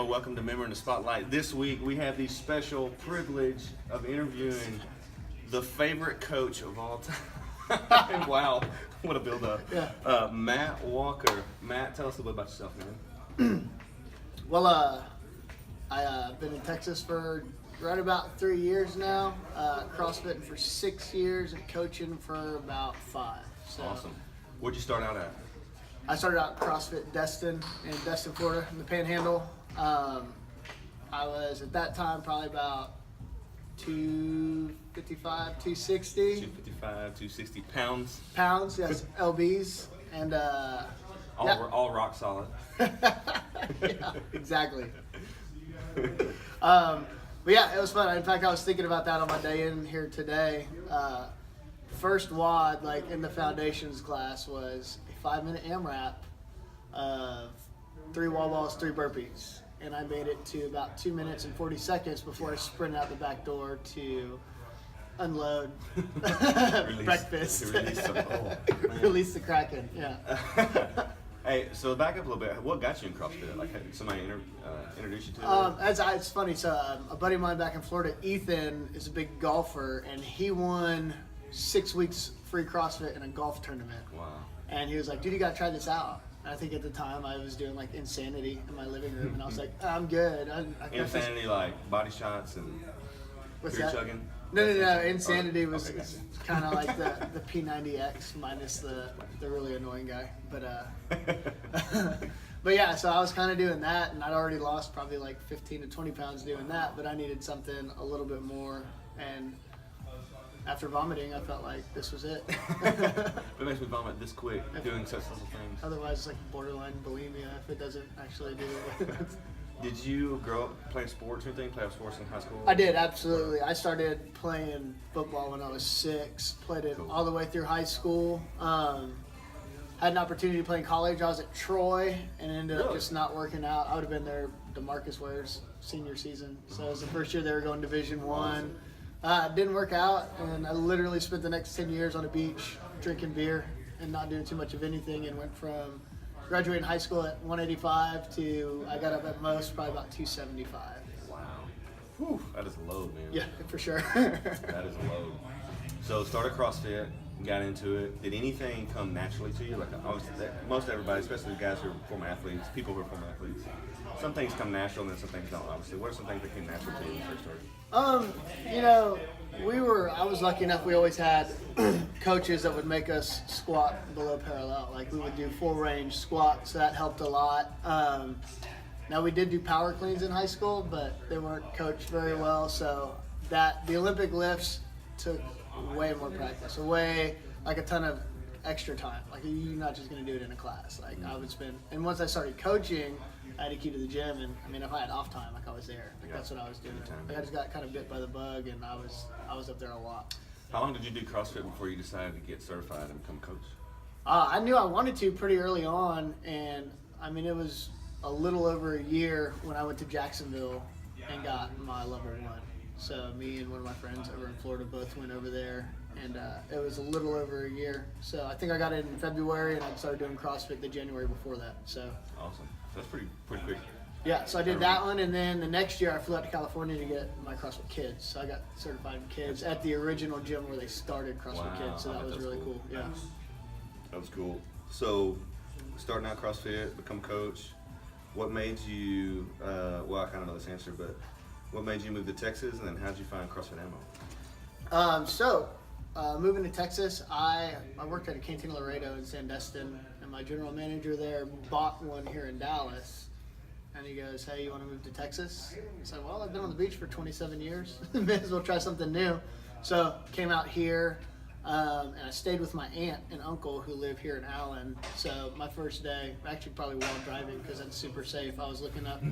Welcome to Member in the Spotlight. This week we have the special privilege of interviewing the favorite coach of all time. Wow, what a build up. Yeah. Matt Walker. Matt, tell us a little bit about yourself, man. Well, I've been in Texas for right about 3 years now, CrossFitting for 6 years, and coaching for about 5. So Awesome. Where'd you start out at? I started out CrossFit Destin in Destin, Florida, in the Panhandle. I was at that time probably about 255, 260 255, 260 pounds. pounds, yes, lbs, and All rock solid. yeah, exactly. But yeah, it was fun. In fact, I was thinking about that on my day in here today. First WOD, like in the foundations class, was a 5-minute AMRAP of 3 wall balls, 3 burpees. And I made it to about 2 minutes and 40 seconds before I sprinted out the back door to unload breakfast. Release the Kraken, yeah. Hey, so back up a little bit. What got you in CrossFit? Like, had somebody introduced you to it? It's funny. So a buddy of mine back in Florida, Ethan, is a big golfer, and he won 6 weeks free CrossFit in a golf tournament. Wow. And he was like, dude, you got to try this out. And I think at the time I was doing like Insanity in my living room, and I was like, I'm good. Insanity, like body shots and beer chugging? No. Insanity was kind of like the P90X minus the really annoying guy. But yeah, so I was kind of doing that, and I'd already lost probably like 15 to 20 pounds doing that, but I needed something a little bit more. And after vomiting, I felt like this was it. It makes me vomit this quick doing such little things. Otherwise, it's like borderline bulimia if it doesn't actually do it. Did you grow up playing sports or anything? Play sports in high school? I did, absolutely. I started playing football when I was 6. Played it all the way through high school. Had an opportunity to play in college. I was at Troy and ended up just not working out. I would have been there DeMarcus Ware's senior season. So it was the first year they were going Division I. Didn't work out, and I literally spent the next 10 years on a beach drinking beer and not doing too much of anything, and went from graduating high school at 185 to I got up at most probably about 275. Wow. Whew, that is a load, man. Yeah, for sure. That is a load. So started CrossFit, got into it. Did anything come naturally to you? Like most everybody, especially the guys who are former athletes, people who are former athletes, some things come natural and then some things don't, obviously. What are some things that came natural to you when you first started? I was lucky enough, we always had coaches that would make us squat below parallel. Like we would do full range squats, so that helped a lot. Now we did do power cleans in high school, but they weren't coached very well, so the Olympic lifts took way more practice, way like a ton of extra time. Like you're not just gonna do it in a class. Like I would spend, and once I started coaching, I had to keep to the gym, and I mean, if I had off time, like I was there. Like that's what I was doing. Like I just got kind of bit by the bug, and I was up there a lot. How long did you do CrossFit before you decided to get certified and become a coach? I knew I wanted to pretty early on, and I mean, it was a little over a year when I went to Jacksonville and got my level 1. So me and one of my friends over in Florida both went over there, and it was a little over a year. So I think I got it in February, and I started doing CrossFit the January before that. So awesome. That's pretty quick. Yeah, so I did that one, and then the next year I flew out to California to get my CrossFit Kids. So I got certified in Kids at the original gym where they started CrossFit Kids. So that was really cool. Yeah, that was cool. So starting out CrossFit, become coach. What made you? Well, I kind of know this answer, but what made you move to Texas, and then how did you find CrossFit Ammo? Moving to Texas, I worked at a Cantina Laredo in Sandestin, and my general manager there bought one here in Dallas. And he goes, hey, you want to move to Texas? I said, well, I've been on the beach for 27 years. May as well try something new. So came out here, and I stayed with my aunt and uncle who live here in Allen. So my first day, actually probably while driving because that's super safe, I was looking up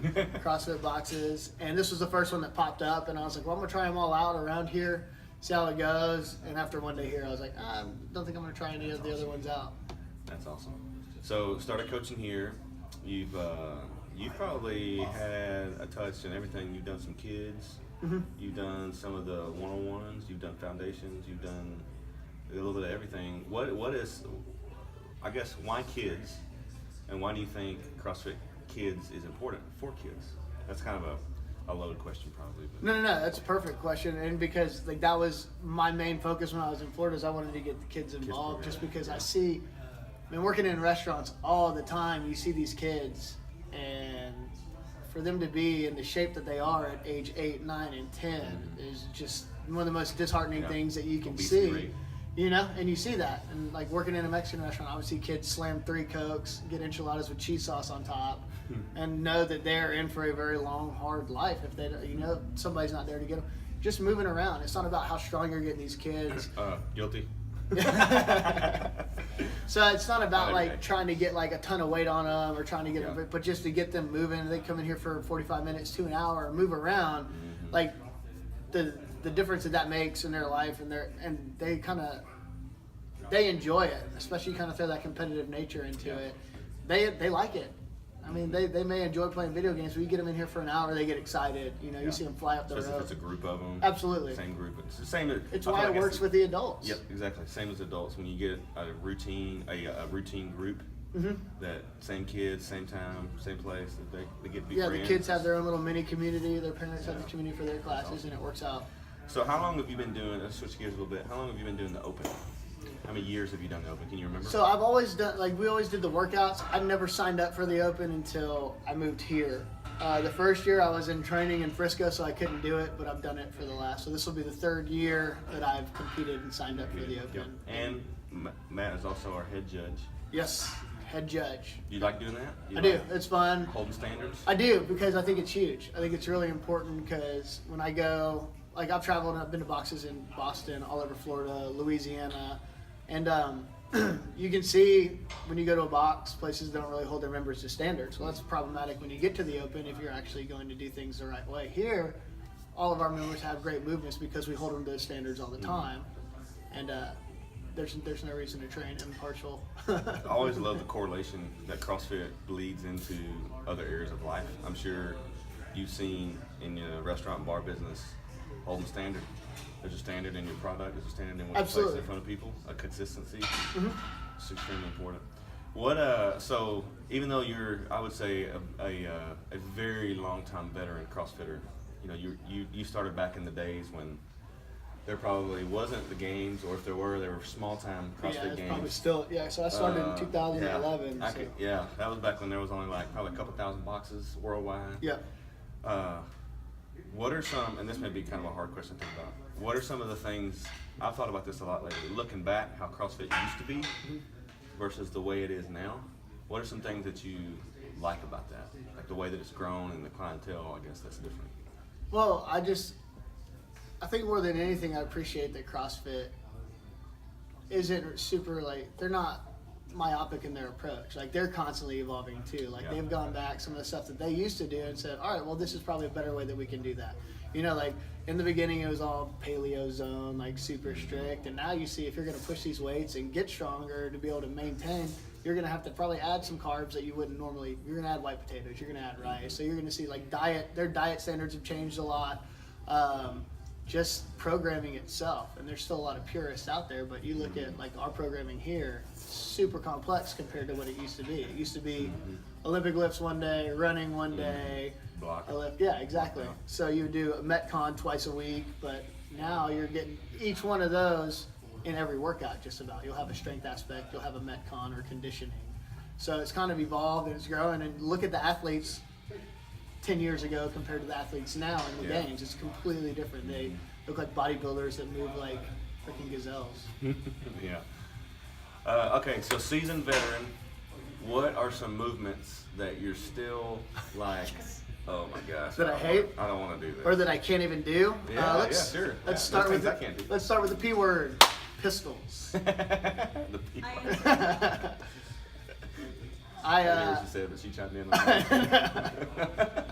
CrossFit boxes. And this was the first one that popped up, and I was like, well, I'm going to try them all out around here, see how it goes. And after one day here, I was like, I don't think I'm going to try any of the other ones out. That's awesome. So started coaching here. You've probably had a touch in everything. You've done some kids. Mm-hmm. You've done some of the one-on-ones. You've done foundations. You've done a little bit of everything. What is, I guess, why kids, and why do you think CrossFit Kids is important for kids? That's kind of a loaded question, probably. But. No, that's a perfect question, and because like that was my main focus when I was in Florida, is I wanted to get the kids involved, just because I see, I mean, working in restaurants all the time, you see these kids, and for them to be in the shape that they are at age 8, 9, and 10 is just one of the most disheartening things that you can Obesity see. rate. You know, and you see that, and like working in a Mexican restaurant, I would see kids slam 3 Cokes, get enchiladas with cheese sauce on top, and know that they're in for a very long, hard life if they, somebody's not there to get them. Just moving around. It's not about how strong you're getting these kids. Guilty. So it's not about Not every like day. trying to get like a ton of weight on them or trying to get them, but just to get them moving. They come in here for 45 minutes to an hour, move around, like the difference that makes in their life, and they enjoy it, especially kind of throw that competitive nature into it. They like it. I mean, they may enjoy playing video games, but you get them in here for an hour, they get excited. You see them fly up the Especially road. if it's a group of them. Absolutely. Same group. It's the same. It's why it works with the adults. Yep, exactly. Same as adults. When you get a routine group, that same kids, same time, same place, that they get to be friends. The kids have their own little mini community. Their parents have the community for their classes, and it works out. So how long have you been doing, let's switch gears a little bit, how long have you been doing the Open? How many years have you done the Open? Can you remember? So I've always done, we always did the workouts. I never signed up for the Open until I moved here. The first year I was in training in Frisco, so I couldn't do it, but I've done it for the last. So this will be the 3rd year that I've competed and signed up for the Open. Yep. And Matt is also our head judge. Yes, head judge. Do you like doing that? I do. It's fun. Holding standards? I do, because I think it's huge. I think it's really important, because when I go, like I've traveled and I've been to boxes in Boston, all over Florida, Louisiana, and you can see when you go to a box, places don't really hold their members to standards. Well, that's problematic when you get to the Open if you're actually going to do things the right way. Here, all of our members have great movements because we hold them to those standards all the time, and there's no reason to train impartial. I always love the correlation that CrossFit bleeds into other areas of life. I'm sure you've seen in the restaurant and bar business, holding standard. There's a standard in your product. There's a standard in what you place in front of people. A consistency. It's extremely important. So even though you're, I would say, a very long time veteran CrossFitter, you started back in the days when there probably wasn't the games, or if there were, they were small time CrossFit games. Probably still, so I started in 2011. That was back when there was only probably a couple thousand boxes worldwide. Yeah. What are some, and this may be kind of a hard question to think about, what are some of the things, I've thought about this a lot lately, looking back how CrossFit used to be versus the way it is now, what are some things that you like about that? Like the way that it's grown and the clientele, I guess that's different. Well, I think more than anything, I appreciate that CrossFit isn't super, they're not myopic in their approach. They're constantly evolving too. They've gone back some of the stuff that they used to do and said, all right, well, this is probably a better way that we can do that. In the beginning, it was all paleo zone, super strict, and now you see if you're going to push these weights and get stronger to be able to maintain, you're going to have to probably add some carbs that you wouldn't normally. You're going to add white potatoes, you're going to add rice, so you're going to see their diet standards have changed a lot. Just programming itself, and there's still a lot of purists out there, but you look at our programming here, super complex compared to what it used to be. It used to be Olympic lifts one day, running one day, Block. Yeah, exactly. So you would do a Metcon twice a week, but now you're getting each one of those in every workout just about. You'll have a strength aspect, you'll have a Metcon or conditioning. So it's kind of evolved and it's growing, and look at the athletes 10 years ago compared to the athletes now in the games. It's completely different. They look like bodybuilders that move like freaking gazelles. Okay, so seasoned veteran, what are some movements that you're still oh my gosh. That I hate? I don't want to do this. Or that I can't even do? Sure. Let's start with I can't do. let's start with the P word, pistols. The people. I hear what she said, but she chimed in on that.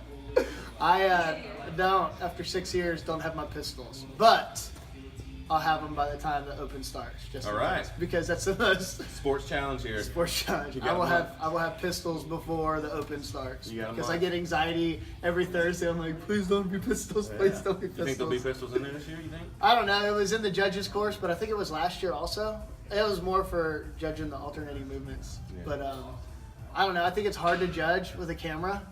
I don't, after 6 years, don't have my pistols, but I'll have them by the time the Open starts. Just all right. Because that's the most Sports challenge here. sports challenge. I will have pistols before the Open starts because I get anxiety every Thursday. I'm like, please don't be pistols. Please don't be pistols. You think there'll be pistols in there this year? You think? I don't know. It was in the judges course, but I think it was last year also. It was more for judging the alternating movements, but I don't know. I think it's hard to judge with a camera.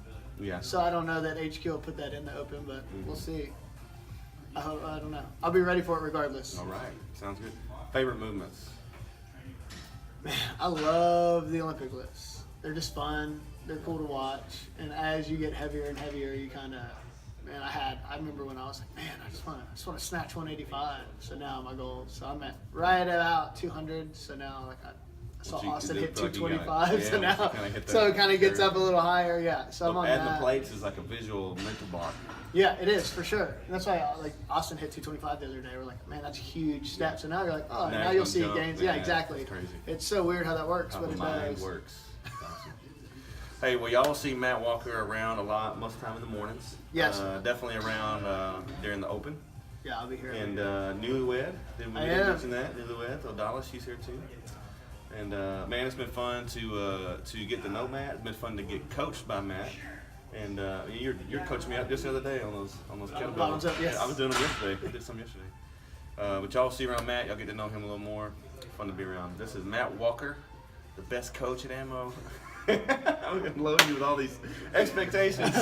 Yeah. So I don't know that HQ will put that in the open, but we'll see. I don't know. I'll be ready for it regardless. All right. Sounds good. Favorite movements? Man, I love the Olympic lifts. They're just fun. They're cool to watch. And as you get heavier and heavier, you kind of, man, I remember when I was like, man, I just want to snatch 185. So now my goal, so I'm at right about 200. So now like I saw Austin hit 225. So now, so it kind of gets up a little higher. Yeah. So I'm on adding that. the plates is like a visual mental block. Yeah, it is for sure. And that's why like Austin hit 225 the other day. We're like, man, that's a huge step. So now you're like, oh, now you'll see jump, gains. man, Yeah, exactly. that's crazy. It's so weird how that works, How but the it mind does. works. Awesome. Hey, well, y'all will see Matt Walker around a lot, most of the time in the mornings. Yes. Definitely around during the open. Yeah, I'll be here. And newlywed, did we I am. mention that? Newlywed, Odala, she's here too. And man, it's been fun to get to know Matt. It's been fun to get coached by Matt. And you're coaching me out just the other day on those kettlebells. Bottoms up, yes. Yeah, I was doing them yesterday. I did some yesterday. But y'all see around Matt, y'all get to know him a little more. Fun to be around. This is Matt Walker, the best coach at Ammo. I'm gonna load you with all these expectations.